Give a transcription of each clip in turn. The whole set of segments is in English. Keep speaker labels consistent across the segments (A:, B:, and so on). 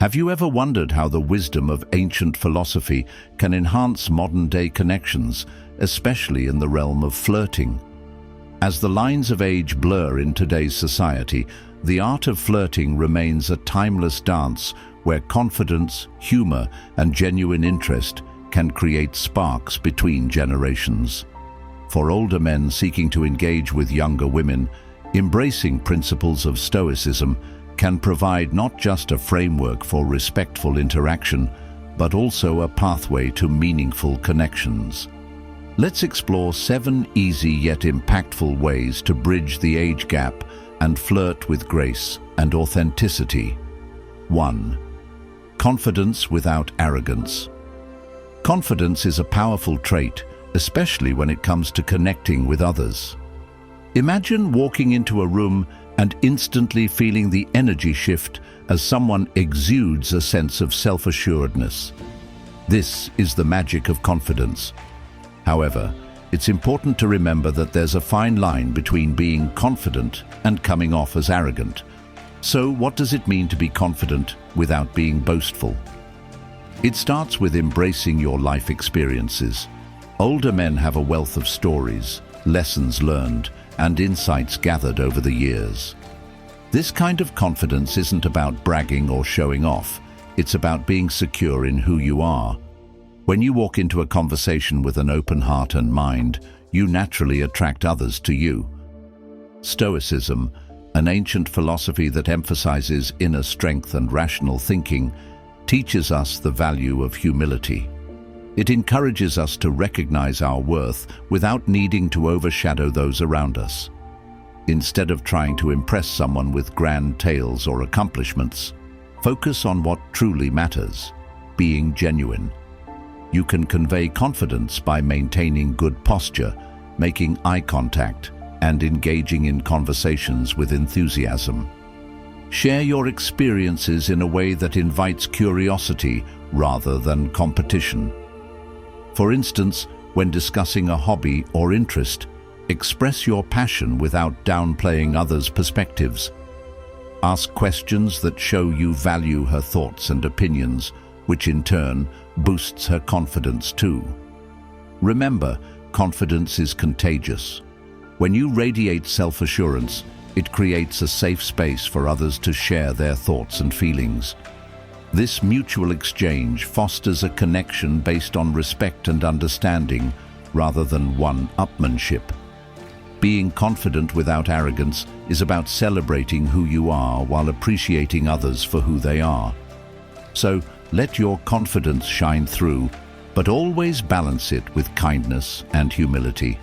A: Have you ever wondered how the wisdom of ancient philosophy can enhance modern-day connections, especially in the realm of flirting? As the lines of age blur in today's society, the art of flirting remains a timeless dance where confidence, humor, and genuine interest can create sparks between generations. For older men seeking to engage with younger women, embracing principles of Stoicism can provide not just a framework for respectful interaction, but also a pathway to meaningful connections. Let's explore 7 easy yet impactful ways to bridge the age gap and flirt with grace and authenticity. 1. Confidence without arrogance. Confidence is a powerful trait, especially when it comes to connecting with others. Imagine walking into a room and instantly feeling the energy shift as someone exudes a sense of self-assuredness. This is the magic of confidence. However, it's important to remember that there's a fine line between being confident and coming off as arrogant. So, what does it mean to be confident without being boastful? It starts with embracing your life experiences. Older men have a wealth of stories, lessons learned, and insights gathered over the years. This kind of confidence isn't about bragging or showing off. It's about being secure in who you are. When you walk into a conversation with an open heart and mind, you naturally attract others to you. Stoicism, an ancient philosophy that emphasizes inner strength and rational thinking, teaches us the value of humility. It encourages us to recognize our worth without needing to overshadow those around us. Instead of trying to impress someone with grand tales or accomplishments, focus on what truly matters, being genuine. You can convey confidence by maintaining good posture, making eye contact, and engaging in conversations with enthusiasm. Share your experiences in a way that invites curiosity rather than competition. For instance, when discussing a hobby or interest, express your passion without downplaying others' perspectives. Ask questions that show you value her thoughts and opinions, which in turn boosts her confidence too. Remember, confidence is contagious. When you radiate self-assurance, it creates a safe space for others to share their thoughts and feelings. This mutual exchange fosters a connection based on respect and understanding rather than one-upmanship. Being confident without arrogance is about celebrating who you are while appreciating others for who they are. So, let your confidence shine through, but always balance it with kindness and humility.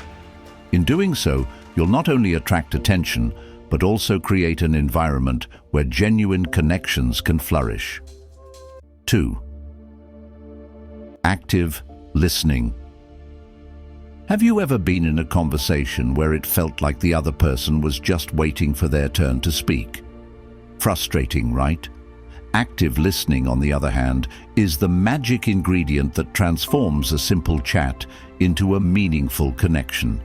A: In doing so, you'll not only attract attention, but also create an environment where genuine connections can flourish. 2. Active listening. Have you ever been in a conversation where it felt like the other person was just waiting for their turn to speak? Frustrating, right? Active listening, on the other hand, is the magic ingredient that transforms a simple chat into a meaningful connection.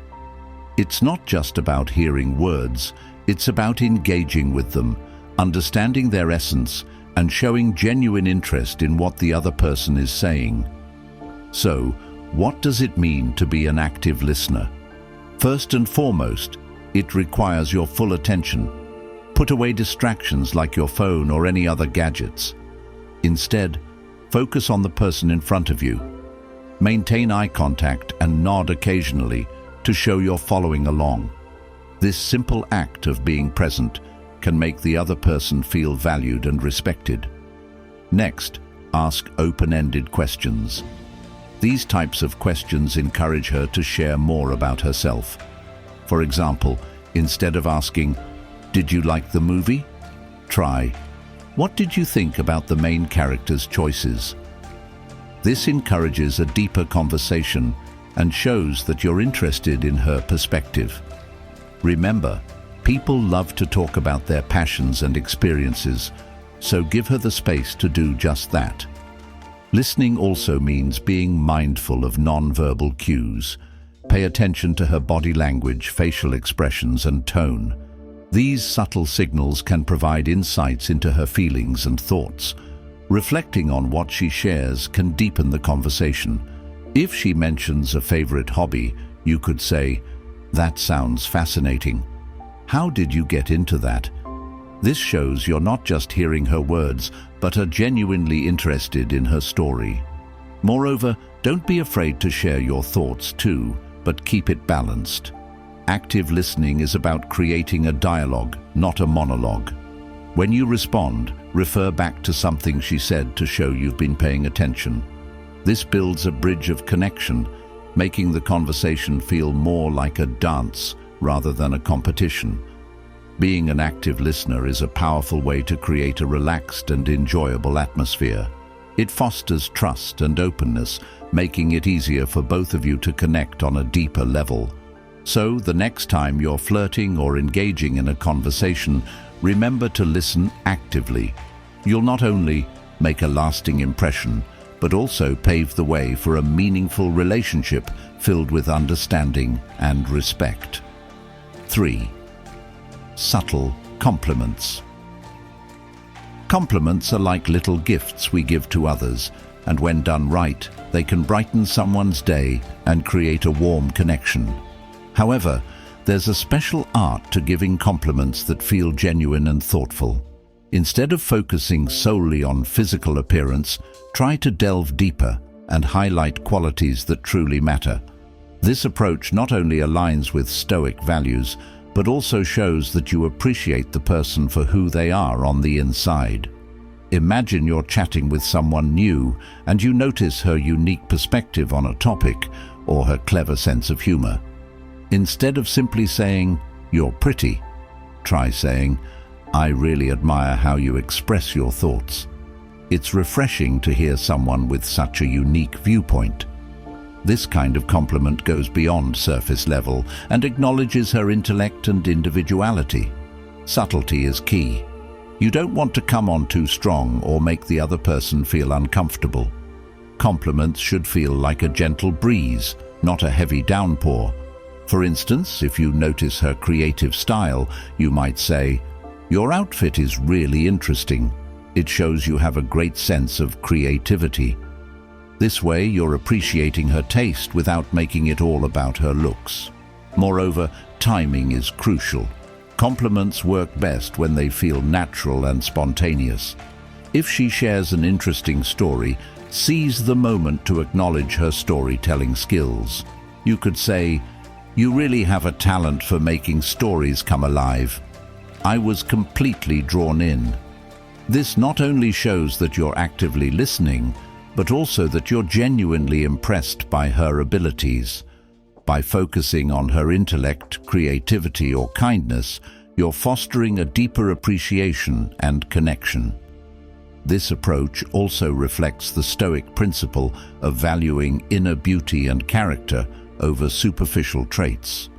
A: It's not just about hearing words, it's about engaging with them, understanding their essence, and showing genuine interest in what the other person is saying. So, what does it mean to be an active listener? First and foremost, it requires your full attention. Put away distractions like your phone or any other gadgets. Instead, focus on the person in front of you. Maintain eye contact and nod occasionally to show you're following along. This simple act of being present can make the other person feel valued and respected. Next, ask open-ended questions. These types of questions encourage her to share more about herself. For example, instead of asking, "Did you like the movie?" try, "What did you think about the main character's choices?" This encourages a deeper conversation and shows that you're interested in her perspective. Remember, people love to talk about their passions and experiences, so give her the space to do just that. Listening also means being mindful of non-verbal cues. Pay attention to her body language, facial expressions, and tone. These subtle signals can provide insights into her feelings and thoughts. Reflecting on what she shares can deepen the conversation. If she mentions a favorite hobby, you could say, "That sounds fascinating. How did you get into that?" This shows you're not just hearing her words, but are genuinely interested in her story. Moreover, don't be afraid to share your thoughts too, but keep it balanced. Active listening is about creating a dialogue, not a monologue. When you respond, refer back to something she said to show you've been paying attention. This builds a bridge of connection, making the conversation feel more like a dance rather than a competition. Being an active listener is a powerful way to create a relaxed and enjoyable atmosphere. It fosters trust and openness, making it easier for both of you to connect on a deeper level. So, the next time you're flirting or engaging in a conversation, remember to listen actively. You'll not only make a lasting impression, but also pave the way for a meaningful relationship filled with understanding and respect. 3. Subtle compliments. Compliments are like little gifts we give to others, and when done right, they can brighten someone's day and create a warm connection. However, there's a special art to giving compliments that feel genuine and thoughtful. Instead of focusing solely on physical appearance, try to delve deeper and highlight qualities that truly matter. This approach not only aligns with Stoic values, but also shows that you appreciate the person for who they are on the inside. Imagine you're chatting with someone new and you notice her unique perspective on a topic or her clever sense of humor. Instead of simply saying, "You're pretty," try saying, "I really admire how you express your thoughts." It's refreshing to hear someone with such a unique viewpoint. This kind of compliment goes beyond surface level and acknowledges her intellect and individuality. Subtlety is key. You don't want to come on too strong or make the other person feel uncomfortable. Compliments should feel like a gentle breeze, not a heavy downpour. For instance, if you notice her creative style, you might say, "Your outfit is really interesting. It shows you have a great sense of creativity." This way, you're appreciating her taste without making it all about her looks. Moreover, timing is crucial. Compliments work best when they feel natural and spontaneous. If she shares an interesting story, seize the moment to acknowledge her storytelling skills. You could say, "You really have a talent for making stories come alive. I was completely drawn in." This not only shows that you're actively listening, but also that you're genuinely impressed by her abilities. By focusing on her intellect, creativity, or kindness, you're fostering a deeper appreciation and connection. This approach also reflects the Stoic principle of valuing inner beauty and character over superficial traits.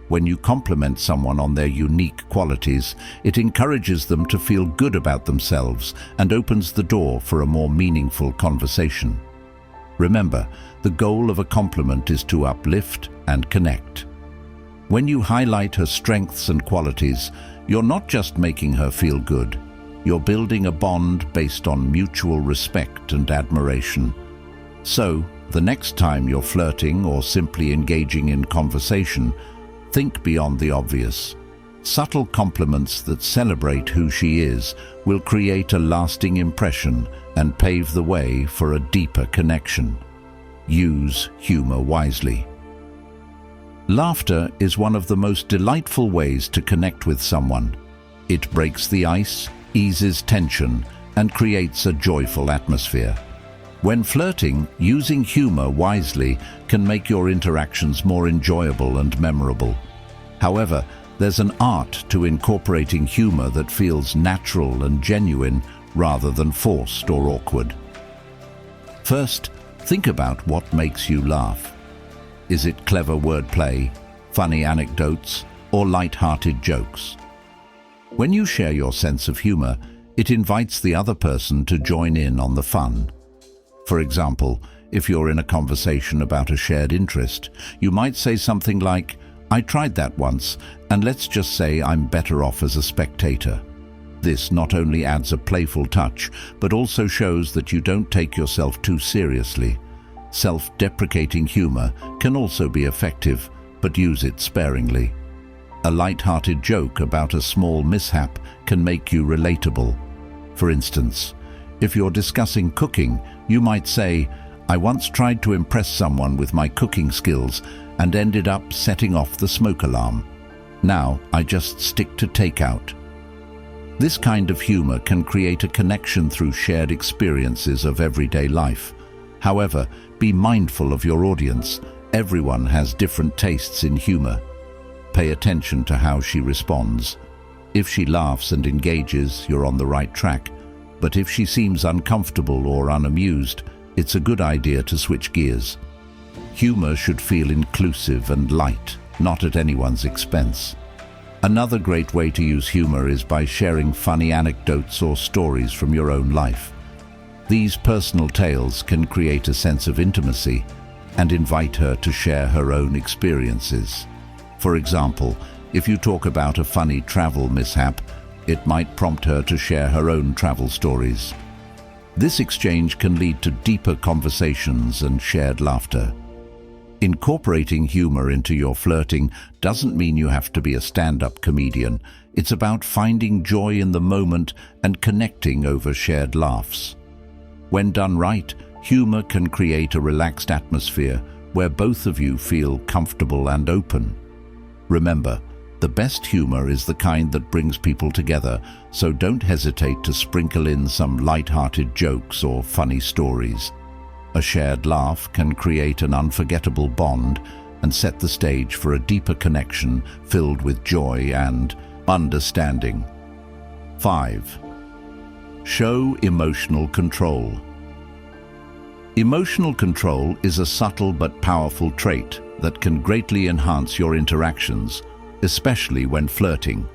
A: When you compliment someone on their unique qualities, it encourages them to feel good about themselves and opens the door for a more meaningful conversation. Remember, the goal of a compliment is to uplift and connect. When you highlight her strengths and qualities, you're not just making her feel good, you're building a bond based on mutual respect and admiration. So, the next time you're flirting or simply engaging in conversation, think beyond the obvious. Subtle compliments that celebrate who she is will create a lasting impression and pave the way for a deeper connection. Use humor wisely. Laughter is one of the most delightful ways to connect with someone. It breaks the ice, eases tension, and creates a joyful atmosphere. When flirting, using humor wisely can make your interactions more enjoyable and memorable. However, there's an art to incorporating humor that feels natural and genuine rather than forced or awkward. First, think about what makes you laugh. Is it clever wordplay, funny anecdotes, or light-hearted jokes? When you share your sense of humor, it invites the other person to join in on the fun. For example, if you're in a conversation about a shared interest, you might say something like, "I tried that once, and let's just say I'm better off as a spectator." This not only adds a playful touch, but also shows that you don't take yourself too seriously. Self-deprecating humor can also be effective, but use it sparingly. A light-hearted joke about a small mishap can make you relatable. For instance, if you're discussing cooking, you might say, "I once tried to impress someone with my cooking skills and ended up setting off the smoke alarm. Now I just stick to takeout." This kind of humor can create a connection through shared experiences of everyday life. However, be mindful of your audience. Everyone has different tastes in humor. Pay attention to how she responds. If she laughs and engages, you're on the right track. But if she seems uncomfortable or unamused, it's a good idea to switch gears. Humor should feel inclusive and light, not at anyone's expense. Another great way to use humor is by sharing funny anecdotes or stories from your own life. These personal tales can create a sense of intimacy and invite her to share her own experiences. For example, if you talk about a funny travel mishap, it might prompt her to share her own travel stories. This exchange can lead to deeper conversations and shared laughter. Incorporating humor into your flirting doesn't mean you have to be a stand-up comedian. It's about finding joy in the moment and connecting over shared laughs. When done right, humor can create a relaxed atmosphere where both of you feel comfortable and open. Remember, the best humor is the kind that brings people together, so don't hesitate to sprinkle in some light-hearted jokes or funny stories. A shared laugh can create an unforgettable bond and set the stage for a deeper connection filled with joy and understanding. 5. Show emotional control. Emotional control is a subtle but powerful trait that can greatly enhance your interactions, especially when flirting.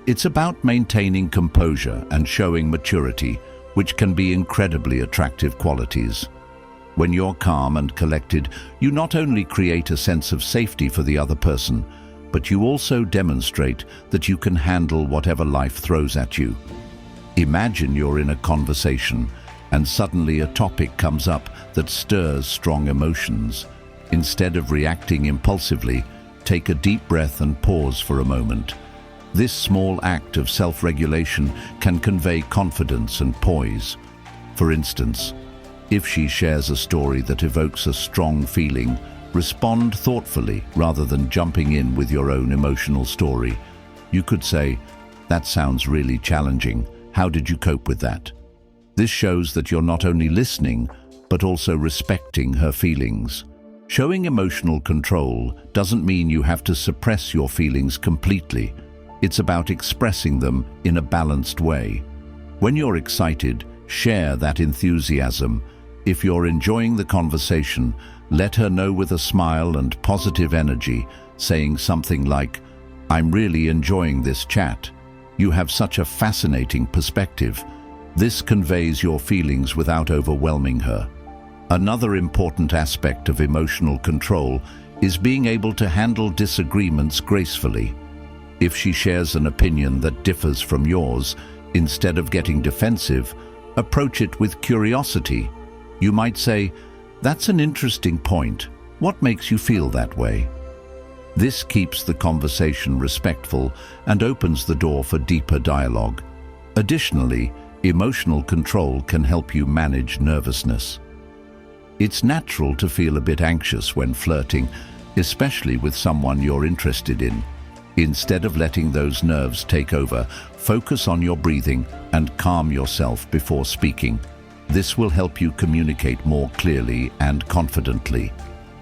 A: It's about maintaining composure and showing maturity, which can be incredibly attractive qualities. When you're calm and collected, you not only create a sense of safety for the other person, but you also demonstrate that you can handle whatever life throws at you. Imagine you're in a conversation and suddenly a topic comes up that stirs strong emotions. Instead of reacting impulsively, take a deep breath and pause for a moment. This small act of self-regulation can convey confidence and poise. For instance, if she shares a story that evokes a strong feeling, respond thoughtfully rather than jumping in with your own emotional story. You could say, "That sounds really challenging. How did you cope with that?" This shows that you're not only listening, but also respecting her feelings. Showing emotional control doesn't mean you have to suppress your feelings completely. It's about expressing them in a balanced way. When you're excited, share that enthusiasm. If you're enjoying the conversation, let her know with a smile and positive energy, saying something like, "I'm really enjoying this chat. You have such a fascinating perspective." This conveys your feelings without overwhelming her. Another important aspect of emotional control is being able to handle disagreements gracefully. If she shares an opinion that differs from yours, instead of getting defensive, approach it with curiosity. You might say, "That's an interesting point. What makes you feel that way?" This keeps the conversation respectful and opens the door for deeper dialogue. Additionally, emotional control can help you manage nervousness. It's natural to feel a bit anxious when flirting, especially with someone you're interested in. Instead of letting those nerves take over, focus on your breathing and calm yourself before speaking. This will help you communicate more clearly and confidently.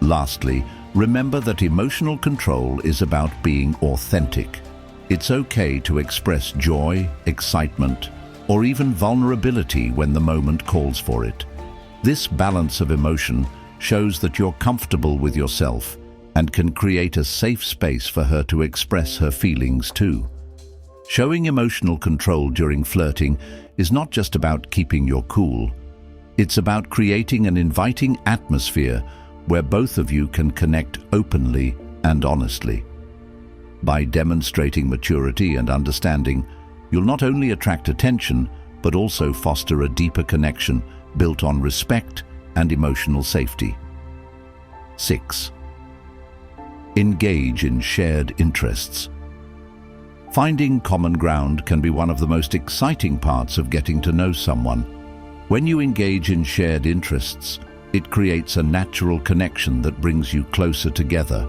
A: Lastly, remember that emotional control is about being authentic. It's okay to express joy, excitement, or even vulnerability when the moment calls for it. This balance of emotion shows that you're comfortable with yourself and can create a safe space for her to express her feelings too. Showing emotional control during flirting is not just about keeping your cool. It's about creating an inviting atmosphere where both of you can connect openly and honestly. By demonstrating maturity and understanding, You'll not only attract attention, but also foster a deeper connection built on respect and emotional safety. 6. Engage in shared interests. Finding common ground can be one of the most exciting parts of getting to know someone. When you engage in shared interests, it creates a natural connection that brings you closer together.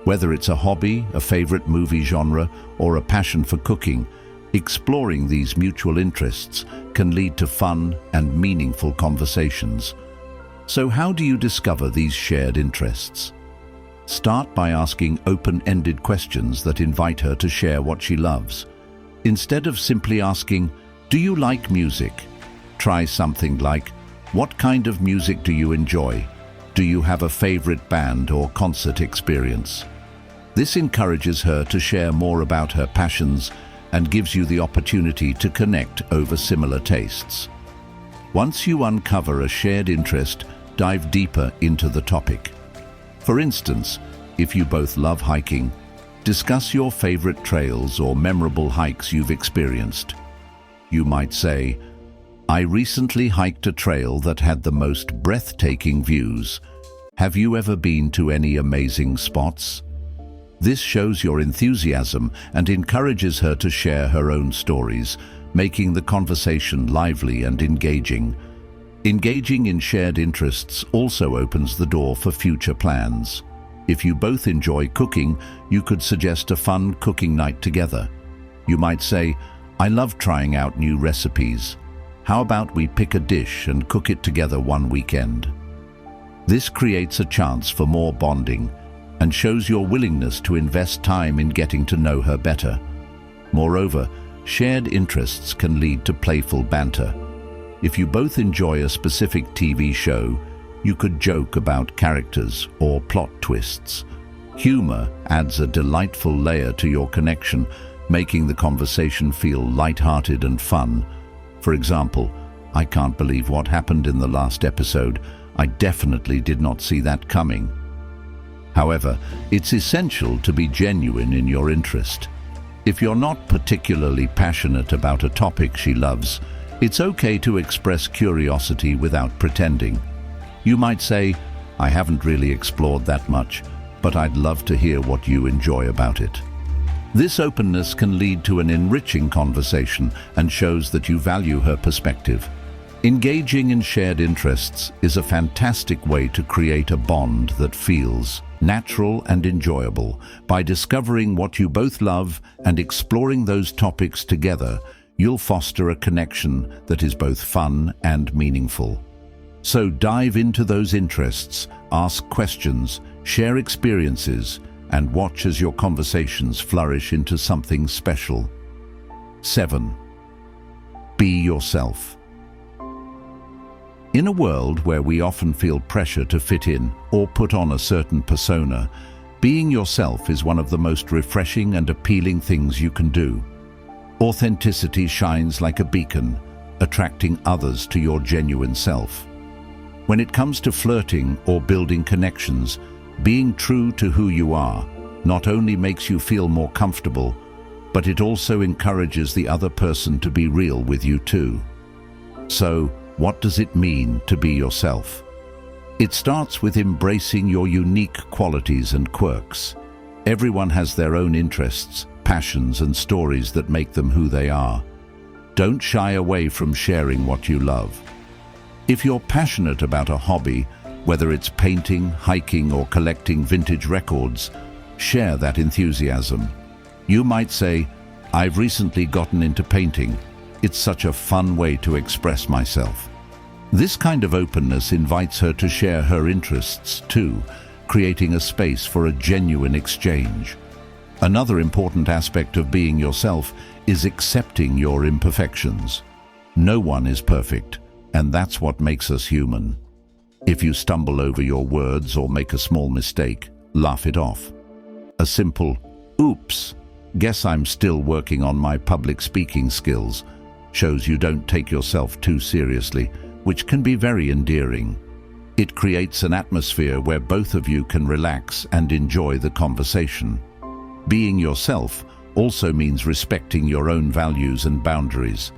A: Whether it's a hobby, a favorite movie genre, or a passion for cooking, exploring these mutual interests can lead to fun and meaningful conversations. So how do you discover these shared interests? Start by asking open-ended questions that invite her to share what she loves. Instead of simply asking, "Do you like music?" Try something like, "What kind of music do you enjoy? Do you have a favorite band or concert experience?" This encourages her to share more about her passions and gives you the opportunity to connect over similar tastes. Once you uncover a shared interest, dive deeper into the topic. For instance, if you both love hiking, discuss your favorite trails or memorable hikes you've experienced. You might say, "I recently hiked a trail that had the most breathtaking views. Have you ever been to any amazing spots?" This shows your enthusiasm and encourages her to share her own stories, making the conversation lively and engaging. Engaging in shared interests also opens the door for future plans. If you both enjoy cooking, you could suggest a fun cooking night together. You might say, "I love trying out new recipes. How about we pick a dish and cook it together one weekend?" This creates a chance for more bonding and shows your willingness to invest time in getting to know her better. Moreover, shared interests can lead to playful banter. If you both enjoy a specific TV show, you could joke about characters or plot twists. Humor adds a delightful layer to your connection, making the conversation feel light-hearted and fun. For example, "I can't believe what happened in the last episode. I definitely did not see that coming." However, it's essential to be genuine in your interest. If you're not particularly passionate about a topic she loves, it's okay to express curiosity without pretending. You might say, "I haven't really explored that much, but I'd love to hear what you enjoy about it." This openness can lead to an enriching conversation and shows that you value her perspective. Engaging in shared interests is a fantastic way to create a bond that feels natural and enjoyable. By discovering what you both love and exploring those topics together, you'll foster a connection that is both fun and meaningful. So dive into those interests, ask questions, share experiences, and watch as your conversations flourish into something special. 7. Be yourself. In a world where we often feel pressure to fit in or put on a certain persona, being yourself is one of the most refreshing and appealing things you can do. Authenticity shines like a beacon, attracting others to your genuine self. When it comes to flirting or building connections, being true to who you are not only makes you feel more comfortable, but it also encourages the other person to be real with you too. So, what does it mean to be yourself? It starts with embracing your unique qualities and quirks. Everyone has their own interests, passions, and stories that make them who they are. Don't shy away from sharing what you love. If you're passionate about a hobby, whether it's painting, hiking, or collecting vintage records, share that enthusiasm. You might say, "I've recently gotten into painting. It's such a fun way to express myself." This kind of openness invites her to share her interests too, creating a space for a genuine exchange. Another important aspect of being yourself is accepting your imperfections. No one is perfect, and that's what makes us human. If you stumble over your words or make a small mistake, laugh it off. A simple, "Oops, guess I'm still working on my public speaking skills," shows you don't take yourself too seriously, which can be very endearing. It creates an atmosphere where both of you can relax and enjoy the conversation. Being yourself also means respecting your own values and boundaries.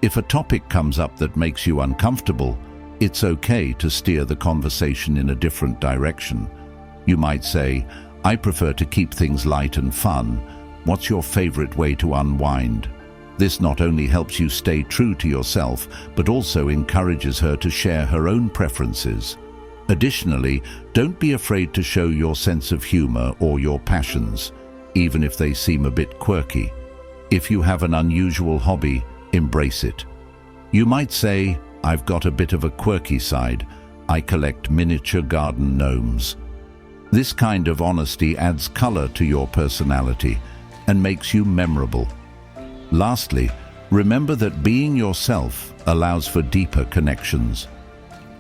A: If a topic comes up that makes you uncomfortable, it's okay to steer the conversation in a different direction. You might say, "I prefer to keep things light and fun. What's your favorite way to unwind?" This not only helps you stay true to yourself, but also encourages her to share her own preferences. Additionally, don't be afraid to show your sense of humor or your passions, even if they seem a bit quirky. If you have an unusual hobby, embrace it. You might say, "I've got a bit of a quirky side. I collect miniature garden gnomes." This kind of honesty adds color to your personality and makes you memorable. Lastly, remember that being yourself allows for deeper connections.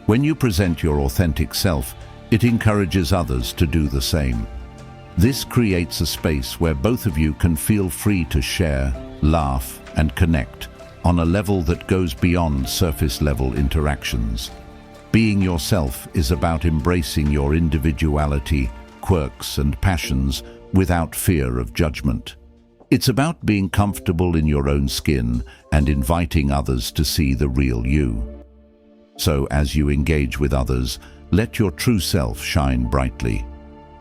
A: When you present your authentic self, it encourages others to do the same. This creates a space where both of you can feel free to share, laugh, and connect on a level that goes beyond surface-level interactions. Being yourself is about embracing your individuality, quirks, and passions without fear of judgment. It's about being comfortable in your own skin and inviting others to see the real you. So, as you engage with others, let your true self shine brightly.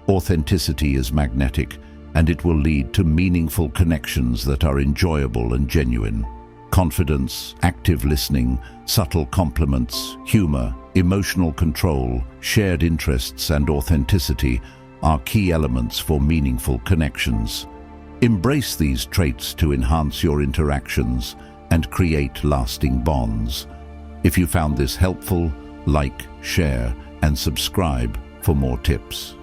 A: Authenticity is magnetic, and it will lead to meaningful connections that are enjoyable and genuine. Confidence, active listening, subtle compliments, humor, emotional control, shared interests, and authenticity are key elements for meaningful connections. Embrace these traits to enhance your interactions and create lasting bonds. If you found this helpful, like, share, and subscribe for more tips.